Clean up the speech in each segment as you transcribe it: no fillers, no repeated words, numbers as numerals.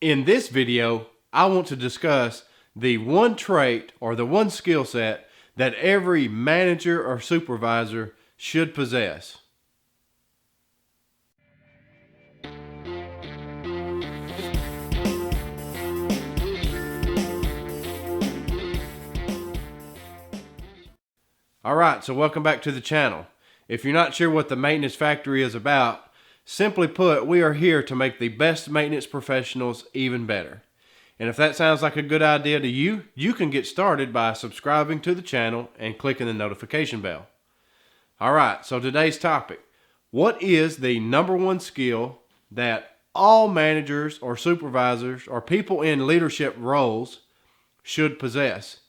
In this video, I want to discuss the one trait or the one skill set that every manager or supervisor should possess. Alright, so welcome back to the channel. If you're not sure what the Maintenance Factory is about, simply put, we are here to make the best maintenance professionals even better. And if that sounds like a good idea to you, you can get started by subscribing to the channel and clicking the notification bell. Alright, so today's topic. What is the number one skill that all managers or supervisors or people in leadership roles should possess?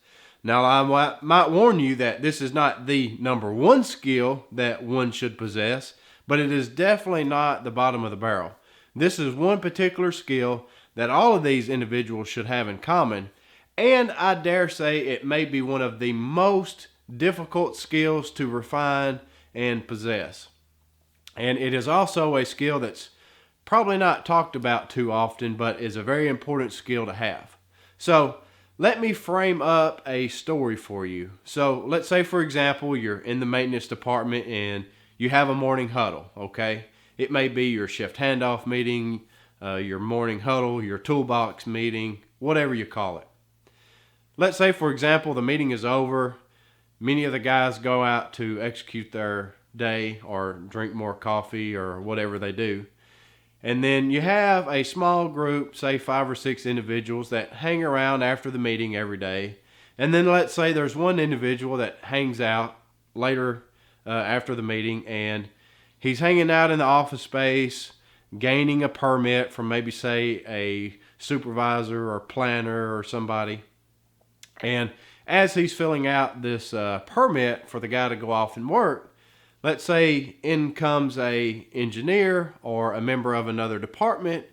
Now, I might warn you that this is not the number one skill that one should possess, but it is definitely not the bottom of the barrel. This is one particular skill that all of these individuals should have in common, and I dare say it may be one of the most difficult skills to refine and possess. And it is also a skill that's probably not talked about too often, but is a very important skill to have. So, let me frame up a story for you. So let's say, for example, you're in the maintenance department and you have a morning huddle, okay? It may be your shift handoff meeting, your morning huddle, your toolbox meeting, whatever you call it. Let's say, for example, the meeting is over. Many of the guys go out to execute their day or drink more coffee or whatever they do. And then you have a small group, say 5 or 6 individuals that hang around after the meeting every day. And then let's say there's one individual that hangs out later after the meeting, and he's hanging out in the office space, gaining a permit from maybe, say, a supervisor or planner or somebody. And as he's filling out this permit for the guy to go off and work, let's say in comes a engineer or a member of another department,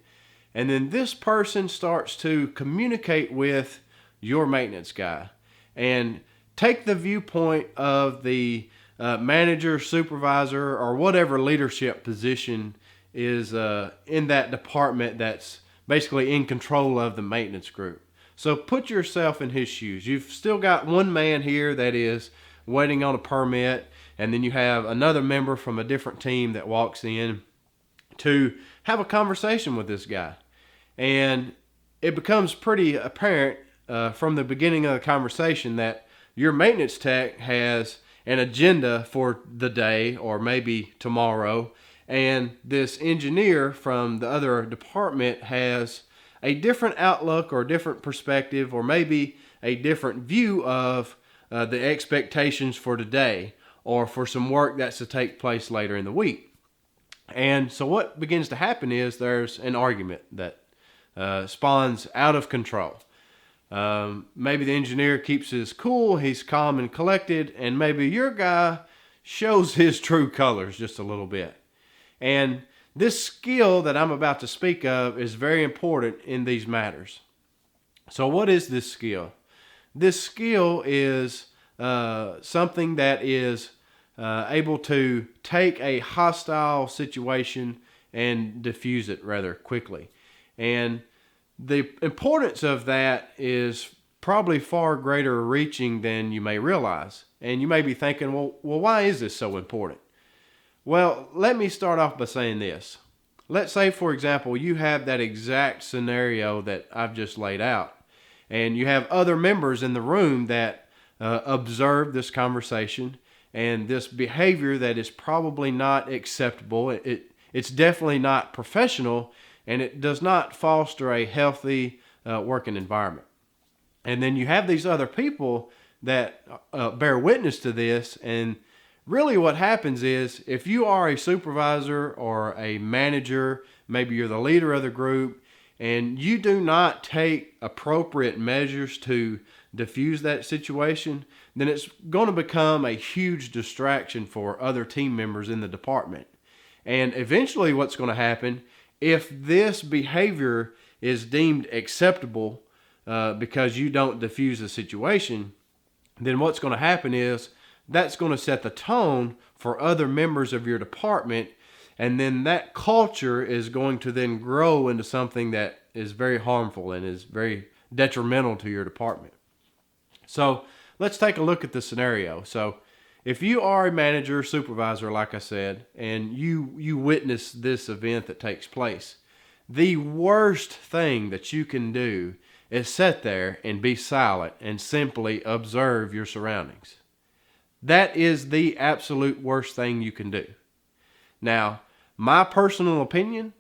and then this person starts to communicate with your maintenance guy and take the viewpoint of the manager, supervisor, or whatever leadership position is in that department that's basically in control of the maintenance group. So put yourself in his shoes. You've still got one man here that is waiting on a permit, and then you have another member from a different team that walks in to have a conversation with this guy. And it becomes pretty apparent from the beginning of the conversation that your maintenance tech has an agenda for the day or maybe tomorrow, and this engineer from the other department has a different outlook or different perspective or maybe a different view of the expectations for today or for some work that's to take place later in the week. And so what begins to happen is there's an argument that spawns out of control. Maybe the engineer keeps his cool, he's calm and collected, and maybe your guy shows his true colors just a little bit. And this skill that I'm about to speak of is very important in these matters. So what is this skill? This skill is something that is able to take a hostile situation and diffuse it rather quickly. And the importance of that is probably far greater reaching than you may realize. And you may be thinking, well, why is this so important? Well, let me start off by saying this. Let's say, for example, you have that exact scenario that I've just laid out, and you have other members in the room that observe this conversation and this behavior that is probably not acceptable. It's definitely not professional, and it does not foster a healthy working environment. And then you have these other people that bear witness to this, and really what happens is if you are a supervisor or a manager, maybe you're the leader of the group, and you do not take appropriate measures to diffuse that situation, then it's going to become a huge distraction for other team members in the department. And eventually what's going to happen, if this behavior is deemed acceptable because you don't diffuse the situation, then what's going to happen is that's going to set the tone for other members of your department, And then that culture is going to then grow into something that is very harmful and is very detrimental to your department. So let's take a look at the scenario. So if you are a manager or supervisor, like I said, and you witness this event that takes place, the worst thing that you can do is sit there and be silent and simply observe your surroundings. That is the absolute worst thing you can do. Now, my personal opinion,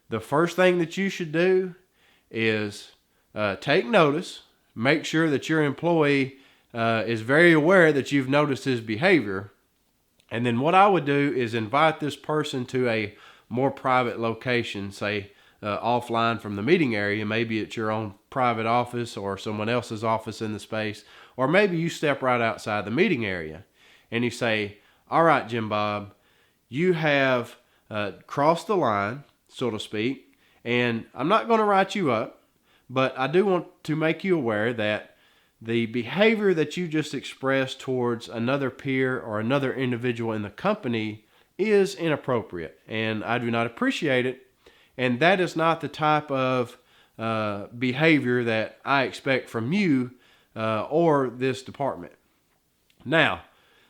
the first thing that you should do is take notice, make sure that your employee is very aware that you've noticed his behavior. And then what I would do is invite this person to a more private location, say offline from the meeting area. Maybe it's your own private office or someone else's office in the space. Or maybe you step right outside the meeting area and you say, all right, Jim Bob, you have crossed the line, so to speak, and I'm not going to write you up, but I do want to make you aware that the behavior that you just expressed towards another peer or another individual in the company is inappropriate, and I do not appreciate it, and that is not the type of behavior that I expect from you or this department. Now,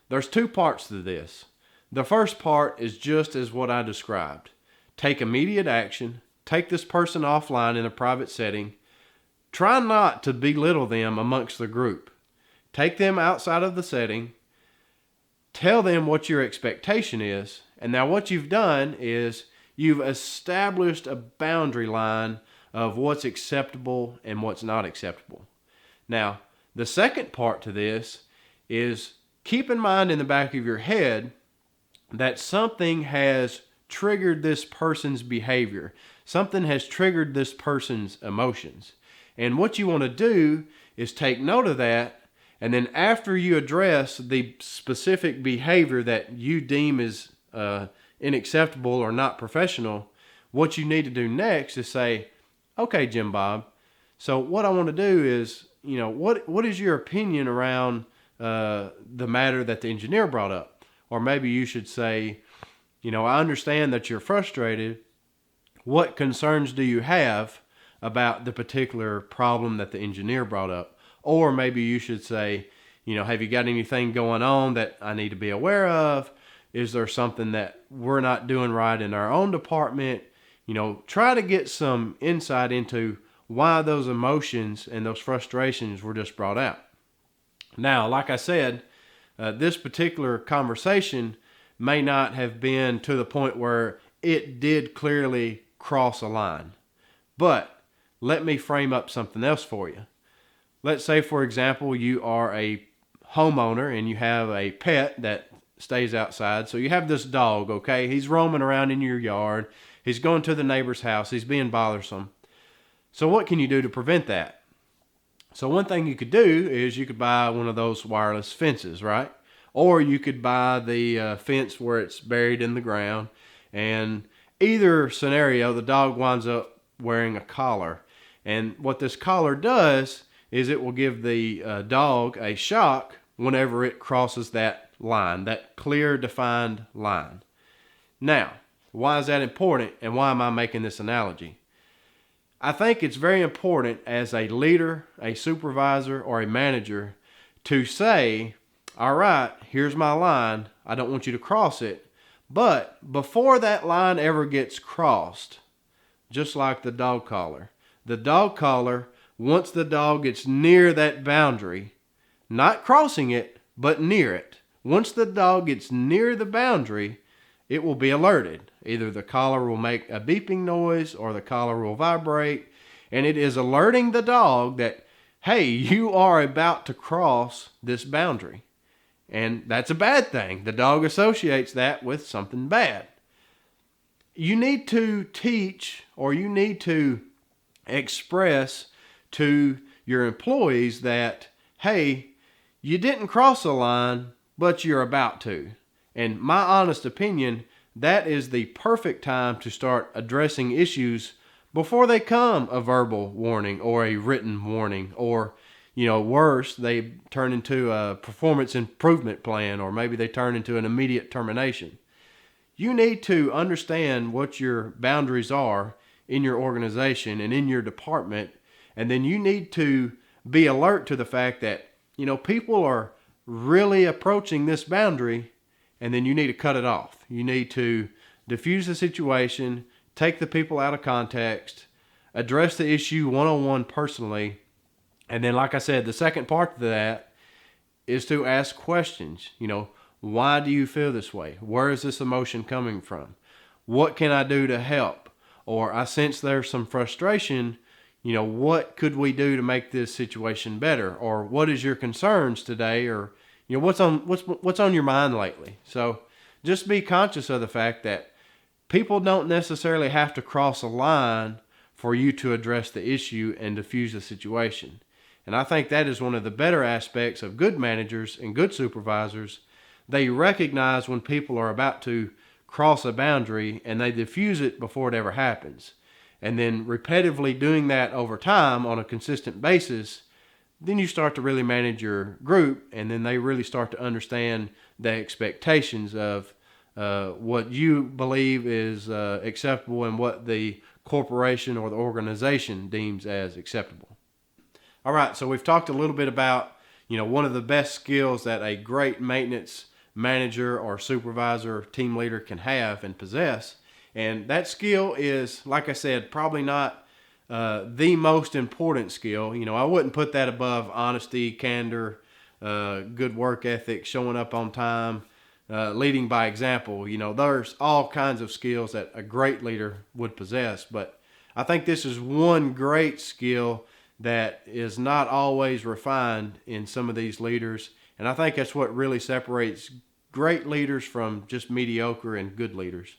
there's two parts to this. The first part is just as what I described. Take immediate action. Take this person offline in a private setting. Try not to belittle them amongst the group. Take them outside of the setting. Tell them what your expectation is. And now what you've done is you've established a boundary line of what's acceptable and what's not acceptable. Now, the second part to this is keep in mind in the back of your head that something has triggered this person's behavior. Something has triggered this person's emotions. And what you want to do is take note of that, and then after you address the specific behavior that you deem is unacceptable or not professional, what you need to do next is say, okay, Jim Bob, so what I want to do is, what is your opinion around the matter that the engineer brought up? Or maybe you should say, I understand that you're frustrated. What concerns do you have about the particular problem that the engineer brought up? Or maybe you should say, have you got anything going on that I need to be aware of? Is there something that we're not doing right in our own department? Try to get some insight into why those emotions and those frustrations were just brought out. Now, like I said, this particular conversation may not have been to the point where it did clearly cross a line. But let me frame up something else for you. Let's say, for example, you are a homeowner and you have a pet that stays outside. So you have this dog, okay? He's roaming around in your yard. He's going to the neighbor's house. He's being bothersome. So what can you do to prevent that? So one thing you could do is you could buy one of those wireless fences, right? Or you could buy the fence where it's buried in the ground. And either scenario, the dog winds up wearing a collar. And what this collar does is it will give the dog a shock whenever it crosses that line, that clear defined line. Now, why is that important and why am I making this analogy? I think it's very important as a leader, a supervisor, or a manager to say, all right, here's my line. I don't want you to cross it. But before that line ever gets crossed, just like the dog collar, once the dog gets near that boundary, not crossing it, but near it, once the dog gets near the boundary, it will be alerted. Either the collar will make a beeping noise or the collar will vibrate, and it is alerting the dog that, hey, you are about to cross this boundary. And that's a bad thing. The dog associates that with something bad. You need to teach, or you need to express to your employees that, hey, you didn't cross a line, but you're about to. And my honest opinion, that is the perfect time to start addressing issues before they come a verbal warning or a written warning, or, worse, they turn into a performance improvement plan, or maybe they turn into an immediate termination. you need to understand what your boundaries are in your organization and in your department. And then you need to be alert to the fact that, people are really approaching this boundary, and then you need to cut it off. You need to diffuse the situation, take the people out of context, address the issue one-on-one personally. And then, like I said, the second part of that is to ask questions. Why do you feel this way? Where is this emotion coming from? What can I do to help? Or I sense there's some frustration. What could we do to make this situation better? Or what is your concerns today? Or, what's on your mind lately? So just be conscious of the fact that people don't necessarily have to cross a line for you to address the issue and diffuse the situation. And I think that is one of the better aspects of good managers and good supervisors. They recognize when people are about to cross a boundary and they diffuse it before it ever happens. And then repetitively doing that over time on a consistent basis, then you start to really manage your group, and then they really start to understand the expectations of what you believe is acceptable and what the corporation or the organization deems as acceptable. All right, so we've talked a little bit about, one of the best skills that a great maintenance manager or supervisor, team leader can have and possess. And that skill is, like I said, probably not the most important skill. I wouldn't put that above honesty, candor, good work ethic, showing up on time, leading by example. There's all kinds of skills that a great leader would possess. But I think this is one great skill that is not always refined in some of these leaders. And I think that's what really separates great leaders from just mediocre and good leaders.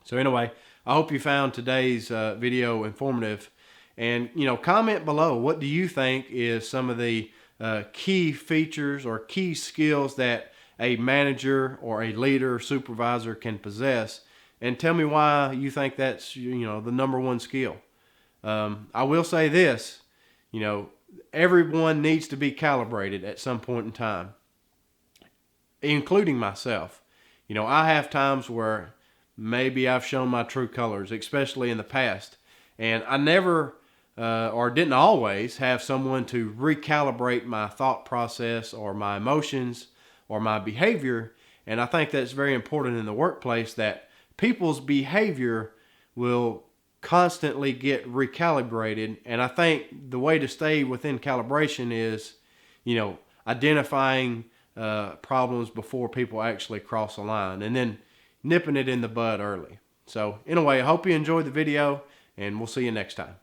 So anyway, I hope you found today's video informative. And, comment below. What do you think is some of the key features or key skills that a manager or a leader or supervisor can possess? And tell me why you think that's, the number one skill. I will say this, everyone needs to be calibrated at some point in time, including myself. I have times where maybe I've shown my true colors, especially in the past. And I never, or didn't always, have someone to recalibrate my thought process or my emotions or my behavior. And I think that's very important in the workplace, that people's behavior will constantly get recalibrated. And I think the way to stay within calibration is, identifying problems before people actually cross a line, and then nipping it in the bud early. So anyway, I hope you enjoyed the video, and we'll see you next time.